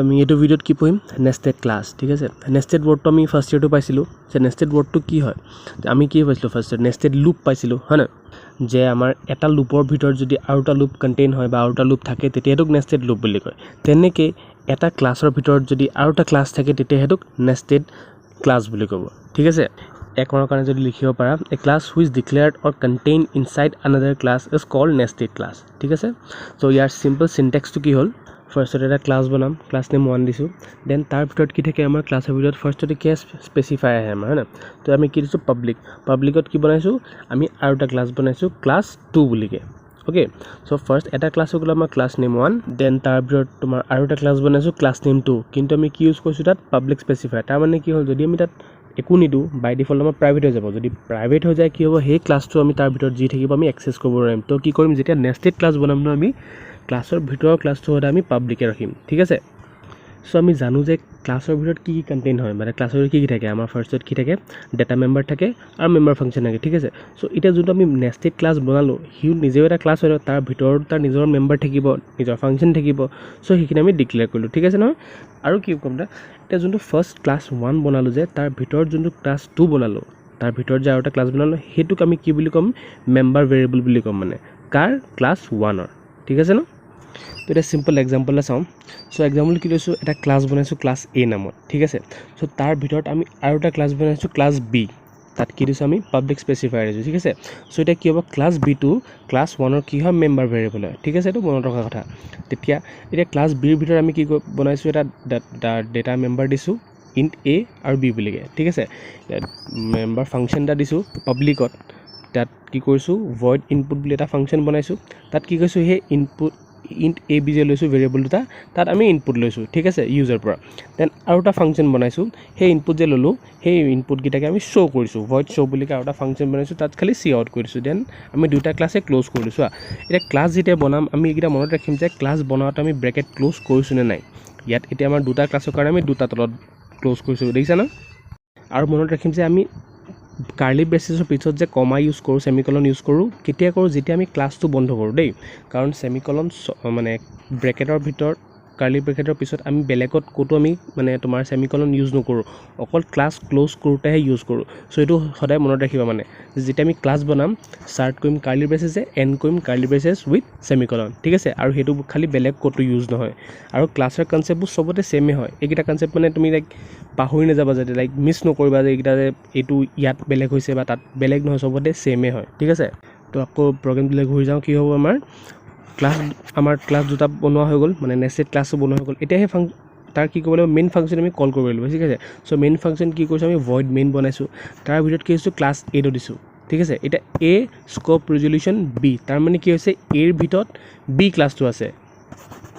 আমি এইটো ভিডিঅ'ত কি পঢ়িম নেষ্টেড ক্লাছ ঠিক আছে নেষ্টেড ৱৰ্ডটো আমি ফাৰ্ষ্ট ইয়েৰটো পাইছিলোঁ যে নেষ্টেড ৱৰ্ডটো কি হয় আমি কি পাইছিলোঁ ফাৰ্ষ্ট ইয়েৰ নেষ্টেড লুপ পাইছিলোঁ হয় না যে আমাৰ এটা লুপৰ ভিতৰত যদি আৰু এটা লুপ কণ্টেইন হয় বা আৰু এটা লুপ থাকে তেতিয়া সেইটোক নেষ্টেড লুপ বুলি কয় তেনেকৈ এটা ক্লাছৰ ভিতৰত যদি আৰু এটা ক্লাছ থাকে তেতিয়া সেইটোক নেষ্টেড ক্লাছ বুলি ক'ব ঠিক আছে একৰ কাৰণে যদি লিখিব পাৰা a class which declared or contain inside another class is called nested class ঠিক আছে চ' ইয়াৰ চিম্পল চিনটেক্সটো কি হ'ল ফাৰ্ষ্টত এটা ক্লাছ বনাম ক্লাছ নেম 1 দিছোঁ দেন তাৰ ভিতৰত কি থাকে আমাৰ ক্লাছৰ ভিতৰত ফাৰ্ষ্টতে কি স্পেচিফাই আহে আমাৰ হয় না তো আমি কি দিছোঁ পাব্লিকত কি বনাইছোঁ আমি আৰু এটা ক্লাছ বনাইছোঁ ক্লাছ 2 বুলিকে ওকে চ' ফাৰ্ষ্ট এটা ক্লাছ হৈ গ'ল আমাৰ ক্লাছ নেম 1 দেন তাৰ ভিতৰত তোমাৰ আৰু এটা ক্লাছ বনাইছোঁ ক্লাছ নেম 2 কিন্তু আমি কি ইউজ কৰিছোঁ তাত পাব্লিক স্পেচিফাই তাৰ মানে কি হ'ল যদি আমি তাত একো নিদিওঁ বাই ডিফল্ট আমাৰ প্ৰাইভেট হৈ যাব যদি প্ৰাইভেট হৈ যায় কি হ'ব সেই ক্লাছটো আমি তাৰ ভিতৰত যি থাকিব আমি এক্সেছ কৰিব নোৱাৰিম তো কি কৰিম যেতিয়া নেষ্টেড ক্লাছ বনাম ন আমি ক্লাছৰ ভিতৰৰ ক্লাছটো হ'লে আমি পাব্লিকে ৰাখিম ঠিক আছে চ' আমি জানো যে ক্লাছৰ ভিতৰত কি কণ্টেইন হয় মানে ক্লাছৰ কি থাকে আমাৰ ফাৰ্ষ্টত কি থাকে ডেটা মেম্বাৰ থাকে আৰু মেম্বাৰ ফাংচন থাকে ঠিক আছে চ' এতিয়া যোনটো আমি নেষ্টেড ক্লাছ বনালোঁ সিও নিজেও এটা ক্লাছ হয় তাৰ ভিতৰত তাৰ নিজৰ মেম্বাৰ থাকিব নিজৰ ফাংচন থাকিব চ' সেইখিনি আমি ডিক্লেয়াৰ কৰিলোঁ ঠিক আছে নহয় আৰু কি ক'ম এতিয়া যোনটো ফাৰ্ষ্ট ক্লাছ 1 বনালোঁ যে তাৰ ভিতৰত যোনটো ক্লাছ 2 বনালোঁ তাৰ ভিতৰত যে আৰু এটা ক্লাছ বনালোঁ সেইটোক আমি কি বুলি ক'ম মেম্বাৰ ভেৰিয়েবল বুলি ক'ম মানে কাৰ ক্লাছ 1ৰ ঠিক আছে ন তো এটা চিম্পল এক্সাম্পল এটা চাওঁ চ' এক্সাম্পল কি লৈছোঁ এটা ক্লাছ বনাইছোঁ ক্লাছ এ নামত ঠিক আছে চ' তাৰ ভিতৰত আমি আৰু এটা ক্লাছ বনাইছোঁ ক্লাছ বি তাত কি দিছোঁ আমি পাব্লিক স্পেচিফাই দিছোঁ ঠিক আছে চ' এতিয়া কি হ'ব ক্লাছ বিটো ক্লাছ 1ৰ কি হয় মেম্বাৰ ভেৰিয়েবল হয় ঠিক আছে এইটো মনত ৰখা কথা তেতিয়া এতিয়া ক্লাছ বিৰ ভিতৰত আমি কি বনাইছোঁ এটা ডেটা মেম্বাৰ দিছোঁ ইণ্ট এ আৰু বি বুলিকে ঠিক আছে মেম্বাৰ ফাংচন এটা দিছোঁ পাব্লিকত তাত কি কৰিছোঁ ভইড ইনপুট বুলি এটা ফাংচন বনাইছোঁ তাত কি কৈছোঁ সেই ইনপুট ইণ্ট এ বি যে লৈছোঁ ভেৰিয়েবল দুটা তাত আমি ইনপুট লৈছোঁ ঠিক আছে ইউজাৰ পৰা দেন আৰু এটা ফাংচন বনাইছোঁ সেই ইনপুট যে ল'লোঁ সেই ইনপুটকেইটাকে আমি শ্ব' কৰিছোঁ ভইড শ্ব' বুলি আৰু এটা ফাংচন বনাইছোঁ তাত খালি চি আউট কৰিছোঁ দেন আমি দুটা ক্লাছে ক্ল'জ কৰিলোঁ চোৱা এতিয়া ক্লাছ যেতিয়া বনাম আমি এইকেইটা মনত ৰাখিম যে ক্লাছ বনাওঁতে আমি ব্ৰেকেট ক্ল'জ কৰিছোঁ নে নাই ইয়াত এতিয়া আমাৰ দুটা ক্লাছৰ কাৰণে আমি দুটা তলত ক্ল'জ কৰিছোঁ দেখিছা না আৰু মনত ৰাখিম যে আমি কাৰ্লি ব্ৰেচেছৰ পিছত যে কমা ইউজ কৰোঁ চেমিকলন ইউজ কৰোঁ কেতিয়া কৰোঁ যেতিয়া আমি ক্লাছটো বন্ধ কৰোঁ দেই কাৰণ চেমিকলন মানে ব্ৰেকেটৰ ভিতৰত কাৰ্লি ব্ৰেকেটৰ পিছত আমি বেলেগত ক'তো আমি মানে তোমাৰ চেমিকলন ইউজ নকৰোঁ অকল ক্লাছ ক্ল'জ কৰোঁতেহে ইউজ কৰোঁ চ' এইটো সদায় মনত ৰাখিবা মানে যেতিয়া আমি ক্লাছ বনাম ষ্টাৰ্ট কৰিম কাৰ্লি ব্ৰেচেছে এণ্ড কৰিম কাৰ্লি ব্ৰেচেছ উইথ চেমিকলন ঠিক আছে আৰু সেইটো খালি বেলেগ ক'তো ইউজ নহয় আৰু ক্লাছৰ কনচেপ্টবোৰ চবতে ছেমেই হয় এইকেইটা কনচেপ্ট মানে তুমি লাইক পাহৰি নাযাবা যাতে লাইক মিছ নকৰিবা যে এইকেইটা যে এইটো ইয়াত বেলেগ হৈছে বা তাত বেলেগ নহয় চবতে ছেমেই হয় ঠিক আছে তো আকৌ প্ৰগ্ৰেমটোলৈ ঘূৰি যাওঁ কি হ'ব আমাৰ ক্লাছ দুটা বনোৱা হৈ গ'ল মানে নেষ্টেড ক্লাছটো বনোৱা হৈ গ'ল এতিয়া সেই তাৰ কি কৰিব লাগিব মেইন ফাংচন আমি কল কৰিব লাগিব ঠিক আছে চ' মেইন ফাংচন কি কৰিছোঁ আমি ভইড মেইন বনাইছোঁ তাৰ ভিতৰত কি দিছোঁ ক্লাছ এটো দিছোঁ ঠিক আছে এতিয়া এ স্ক'প ৰিজলিউশ্যন বি তাৰ মানে কি হৈছে এৰ ভিতৰত বি ক্লাছটো আছে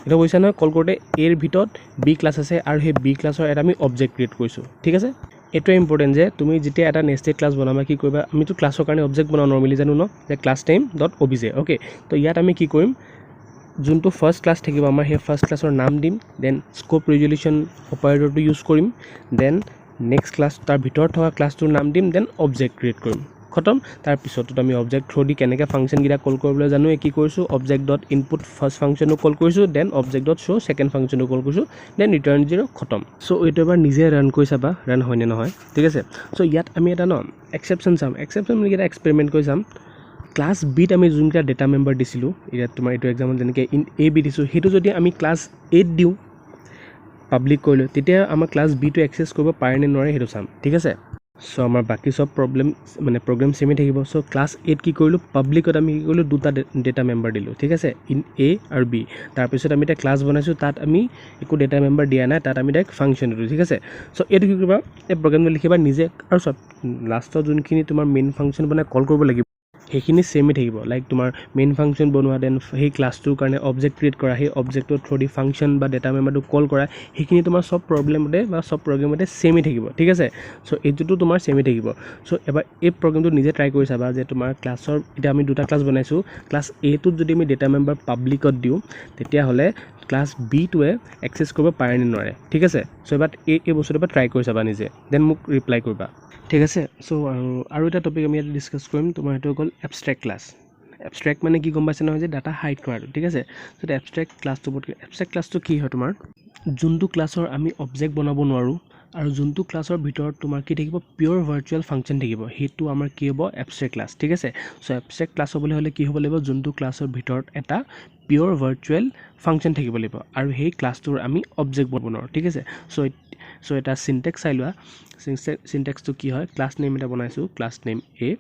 এটা কৈছা নহয় কল কৰোঁতে এৰ ভিতৰত বি ক্লাছ আছে আৰু সেই বি ক্লাছৰ এটা আমি অবজেক্ট ক্ৰিয়েট কৰিছোঁ ঠিক আছে এইটোৱে ইম্পৰ্টেণ্ট যে তুমি যেতিয়া এটা নেষ্টেড ক্লাছ বনাবা কি কৰিবা আমিতো ক্লাছৰ কাৰণে অবজেক্ট বনাওঁ নৰ্মেলি জানো ন যে ক্লাছ টাইম ডট অবিজে অ'কে তো ইয়াত আমি কি কৰিম যোনটো ফাৰ্ষ্ট ক্লাছ থাকিব আমাৰ সেই ফাৰ্ষ্ট ক্লাছৰ নাম দিম দেন স্ক'প ৰিজলিউশ্যন অপাৰেটৰটো ইউজ কৰিম দেন নেক্সট ক্লাছ তাৰ ভিতৰত থকা ক্লাছটোৰ নাম দিম দেন অবজেক্ট ক্ৰিয়েট কৰিম খতম তাৰ পিছতো আমি অবজেক্ট থ্ৰু দি কেনেকৈ ফাংচনকেইটা কল কৰিবলৈ জানো কি কৰিছোঁ অবজেক্ট ডট ইনপুট ফাৰ্ষ্ট ফাংচনো কল কৰিছোঁ then object dot show' second ফাংচনো কল কৰিছোঁ দেন ৰিটাৰ্ণ 0 খতম চ' এইটো এবাৰ নিজে ৰান কৰি চাবা ৰান হয়নে নহয় ঠিক আছে চ' ইয়াত আমি এটা এক্সেপশ্যন চাম এক্সেপশ্যন মানে এটা এক্সপেৰিমেণ্ট কৰি চাম ক্লাছ বিত আমি যোনকেইটা ডেটা মেম্বাৰ দিছিলোঁ ইয়াত তোমাৰ এইটো এক্সাম্পল যেনেকৈ এ বি দিছোঁ সেইটো যদি আমি ক্লাছ 8 দিওঁ পাব্লিক কৰিলোঁ তেতিয়া আমাৰ ক্লাছ বিটো এক্সেছ কৰিব পাৰে নে নোৱাৰে সেইটো চাম ঠিক আছে চ' আমাৰ বাকী চব প্ৰগ্ৰেম ছেমেই থাকিব চ' ক্লাছ 8 কি কৰিলোঁ পাব্লিকত আমি কি কৰিলোঁ দুটা ডেটা মেম্বাৰ দিলোঁ ঠিক আছে ইন এ আৰু বি তাৰপিছত আমি এতিয়া ক্লাছ বনাইছোঁ তাত আমি একো ডেটা মেম্বাৰ দিয়া নাই তাত আমি ডাইৰেক্ট ফাংচন দিলোঁ ঠিক আছে চ' এইটো কি কৰিবা এই প্ৰগ্ৰেমটো লিখিবা নিজে আৰু চব লাষ্টত যোনখিনি তোমাৰ মেইন ফাংচন বনাই কল কৰিব লাগিব সেইখিনি ছেমেই থাকিব লাইক তোমাৰ মেইন ফাংচন বনোৱা দেন সেই ক্লাছটোৰ কাৰণে অবজেক্ট ক্ৰিয়েট কৰা সেই অবজেক্টৰ থ্ৰু দি ফাংচন বা ডেটা মেম্বাৰটো কল কৰা সেইখিনি তোমাৰ চব প্ৰব্লেমতে বা চব প্ৰগ্ৰেমতে ছেমেই থাকিব ঠিক আছে চ' এইটোতো তোমাৰ ছেমেই থাকিব চ' এবাৰ এই প্ৰগ্ৰেমটো নিজে ট্ৰাই কৰি চাবা যে তোমাৰ ক্লাছৰ এতিয়া আমি দুটা ক্লাছ বনাইছোঁ ক্লাছ এটোত যদি আমি ডেটা মেম্বাৰ পাব্লিকত দিওঁ তেতিয়াহ'লে ক্লাছ বিটোৱে এক্সেছ কৰিব পাৰে নে নোৱাৰে ঠিক আছে চ' এবাৰ এই বস্তুটোৰ পৰা ট্ৰাই কৰি চাবা নিজে দেন মোক ৰিপ্লাই কৰিবা ঠিক আছে চ' আৰু এটা টপিক আমি ইয়াত ডিছকাছ কৰিম তোমাৰ সেইটো হ'ল এবষ্ট্ৰেক্ট ক্লাছ এবষ্ট্ৰেক্ট মানে কি গম পাইছে নহয় যে ডাটা হাইড কৰাটো ঠিক আছে চ' এবষ্ট্ৰেক্ট ক্লাছটো কি হয় তোমাৰ যোনটো ক্লাছৰ আমি অবজেক্ট বনাব নোৱাৰো আৰু যোনটো ক্লাছৰ ভিতৰত তোমাৰ কি থাকিব পিওৰ ভাৰ্চুৱেল ফাংচন থাকিব সেইটো আমাৰ কি হ'ব এবষ্ট্ৰেক্ট ক্লাছ ঠিক আছে সো এবষ্ট্ৰেক্ট ক্লাছ হ'বলৈ হ'লে কি হ'ব লাগিব যোনটো ক্লাছৰ ভিতৰত এটা পিওৰ ভাৰ্চুৱেল ফাংচন থাকিব লাগিব আৰু সেই ক্লাছটোৰ আমি অবজেক্ট বনাব নোৱাৰো ঠিক আছে সো এটা সিনট্যাক্স চাই লোৱা সিনট্যাক্সটো কি হয় ক্লাছ নেম এটা বনাইছো class name a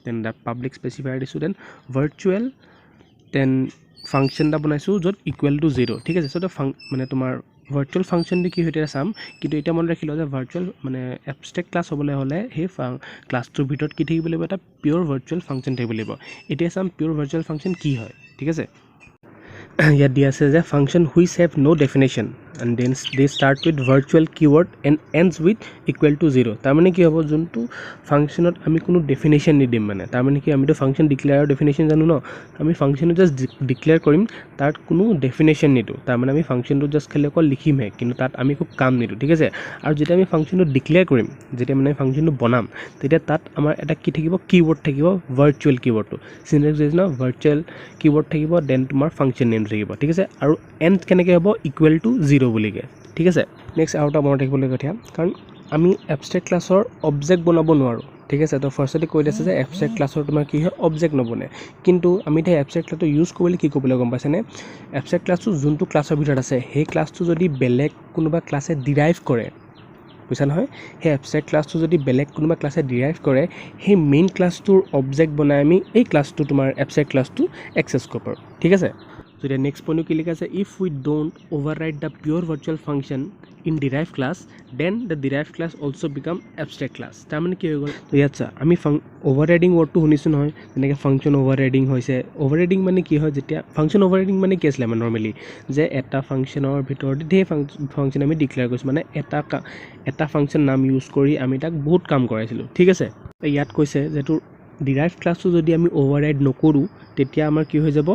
then the public specifier দিছো then virtual then function এটা বনাইছো যত ইকুৱেল টু 0 ঠিক আছে সো এটা মানে তোমাৰ ভাৰ্চুৱেল ফাংচন দি কি হইতে চাম কিন্তু এটা মন ৰাখিলো যে ভাৰ্চুৱেল মানে এবষ্ট্ৰেক্ট ক্লাছ হ'বলৈ হ'লে সেই ক্লাছটোৰ ভিতৰত কি থাকিব লাগিব এটা পিওৰ ভাৰ্চুৱেল ফাংচন থাকিব লাগিব এতিয়া চাম পিওৰ ভাৰ্চুৱেল ফাংচন কি হয় ঠিক আছে ইয়াত দিয়া আছে যে function which have no definition and then they start with virtual keyword and ends with equal to 0 তাৰ মানে কি হ'ব যোনটো ফাংচনত আমি কোনো ডেফিনেশ্যন নিদিম মানে তাৰ মানে কি আমি তো ফাংচন ডিক্লেয়াৰৰ ডেফিনেশ্যন জানো ন আমি ফাংচনটো জাস্ট ডিক্লেয়াৰ কৰিম তাত কোনো ডেফিনেশ্যন নিদো তাৰ মানে আমি ফাংচনটো জাস্ট খালি অকল লিখিমহে কিন্তু তাত আমি খুব কাম নিদো ঠিক আছে আৰু যেতিয়া আমি ফাংচনটো ডিক্লেয়াৰ কৰিম যেতিয়া মানে ফাংচনটো বনাম তেতিয়া তাত আমাৰ এটা কি থাকিব কিৱৰ্ড থাকিব ভাৰ্চুৱেল কিৱৰ্ডটো সিনট্যাক্স দিছ ন ভাৰ্চুৱেল কিৱৰ্ড থাকিব দেন তোমাৰ ফাংচন নেম থাকিব ঠিক আছে আৰু এণ্ড কেনেকৈ হ'ব ইকুৱেল টু 0 বুলিকে ঠিক আছে নেক্সট আৰু এটা মনত ৰাখিবলৈ কথা কাৰণ আমি এবষ্ট্ৰেক্ট ক্লাছৰ অবজেক্ট বনাব নোৱাৰো ঠিক আছে তো ফাৰ্ষ্টলি কৈ দিছে যে এবষ্ট্ৰেক্ট ক্লাছৰ তোমাৰ কি হয় অবজেক্ট নবনে কিন্তু আমি এটা এবষ্ট্ৰেক্ট ক্লাছটো ইউজ কৰিলে কি কৰিবলৈ গম পাইছেনে এবষ্ট্ৰেক্ট ক্লাছটো যোনটো ক্লাছৰ ভিতৰত আছে সেই ক্লাছটো যদি বেলেগ কোনোবা ক্লাছে ডিৰাইভ কৰে বুঝা নহয় সেই এবষ্ট্ৰেক্ট ক্লাছটো যদি বেলেগ কোনোবা ক্লাছে ডিৰাইভ কৰে সেই মেইন ক্লাছটোৰ অবজেক্ট বনাই আমি এই ক্লাছটো তোমাৰ এবষ্ট্ৰেক্ট ক্লাছটো এক্সেছ কৰিব পাৰোঁ ঠিক আছে So the next point কি লিখা আছে if we don't override the pure virtual function in derived class then the derived class also become abstract class তাৰ মানে কি হৈ গ'ল তো ইয়াত চা আমি overriding wordটো শুনিছো নহয় যেনেকৈ ফাংচন overriding হৈছে overriding মানে কি হয় যেতিয়া ফাংচন overriding মানে কি আছিলে মানে নৰ্মেলি যে এটা ফাংচনৰ ভিতৰত ধেৰ ফাংচন আমি ডিক্লেয়াৰ কৰিছো মানে এটা ফাংচন নাম ইউজ কৰি আমি তাক বহুত কাম কৰাইছিলো ঠিক আছে ইয়াত কৈছে যে তোৰ derived ক্লাছটো যদি আমি override নকৰো তেতিয়া আমাৰ কি হৈ যাব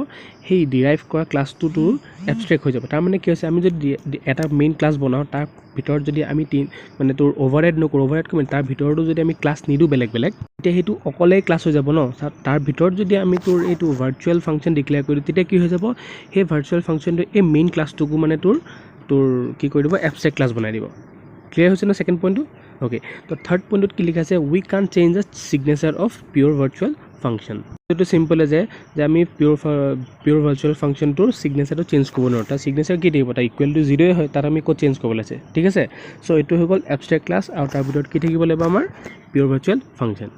সেই ডিৰাইভ কৰা ক্লাছটো তোৰ এবষ্ট্ৰেক্ট হৈ যাব তাৰ মানে কি হৈছে আমি যদি এটা মেইন ক্লাছ বনাও তাৰ ভিতৰত যদি আমি মানে তোৰ ওভাৰৰাইড নকৰো ওভাৰৰাইড কৰিম তাৰ ভিতৰতো যদি আমি ক্লাছ নিদো বেলেগ তেতিয়া হেতু অকলেই ক্লাছ হৈ যাব ন তাৰ ভিতৰত যদি আমি তোৰ এইটো ভাৰ্চুৱেল ফাংচন ডিক্লেয়াৰ কৰো তেতিয়া কি হৈ যাব সেই ভাৰ্চুৱেল ফাংচনটো এই মেইন ক্লাছটোকো মানে তোৰ কি কৰি দিব এবষ্ট্ৰেক্ট ক্লাছ বনাই দিব ক্লিয়াৰ হৈছে না সেকেন্ড পইণ্টটো ওকে তো থাৰ্ড পইণ্টত কি লিখা আছে we can change the signature of pure virtual function এইটো সিম্পল যে আমি পিওৰ ভাৰ্চুৱেল ফাংচনটোৰ সিগনেচাৰটো চেঞ্জ কৰিব নোৱাৰো তাৰ সিগনেচাৰ কি থাকিব তাৰ ইকুৱেল টু 0 হয় তাৰ আমি ক'ত চেঞ্জ কৰিব আছে ঠিক আছে সো এইটো হৈ গ'ল এবষ্ট্ৰেক্ট ক্লাছ আৰু তাৰ ভিতৰত কি থাকিব লাগিব আমাৰ পিওৰ ভাৰ্চুৱেল ফাংচন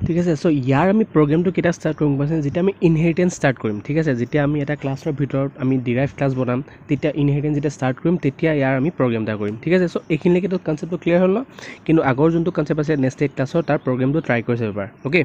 ঠিক আছে সো ইয়াৰ আমি প্ৰগ্ৰামটো কেটা ষ্টাৰ্ট কৰিম পাছে যেতিয়া আমি ইনহেৰিটেন্স ষ্টাৰ্ট কৰিম ঠিক আছে যেতিয়া আমি এটা ক্লাছৰ ভিতৰত আমি ডিৰাইভ ক্লাছ বনাম তেতিয়া ইনহেৰিটেন্স যেতিয়া ষ্টাৰ্ট কৰিম তেতিয়া ইয়াৰ আমি প্ৰগ্ৰামটা কৰিম ঠিক আছে সো এইখিনিলৈকে তো কনসেপ্টটো ক্লিয়াৰ হ'ল কিন্তু আগৰ যোনটো কনসেপ্ট আছে নেক্সট ক্লাছৰ তাৰ প্ৰগ্ৰামটো ট্ৰাই কৰি চাব পাৰা ওকে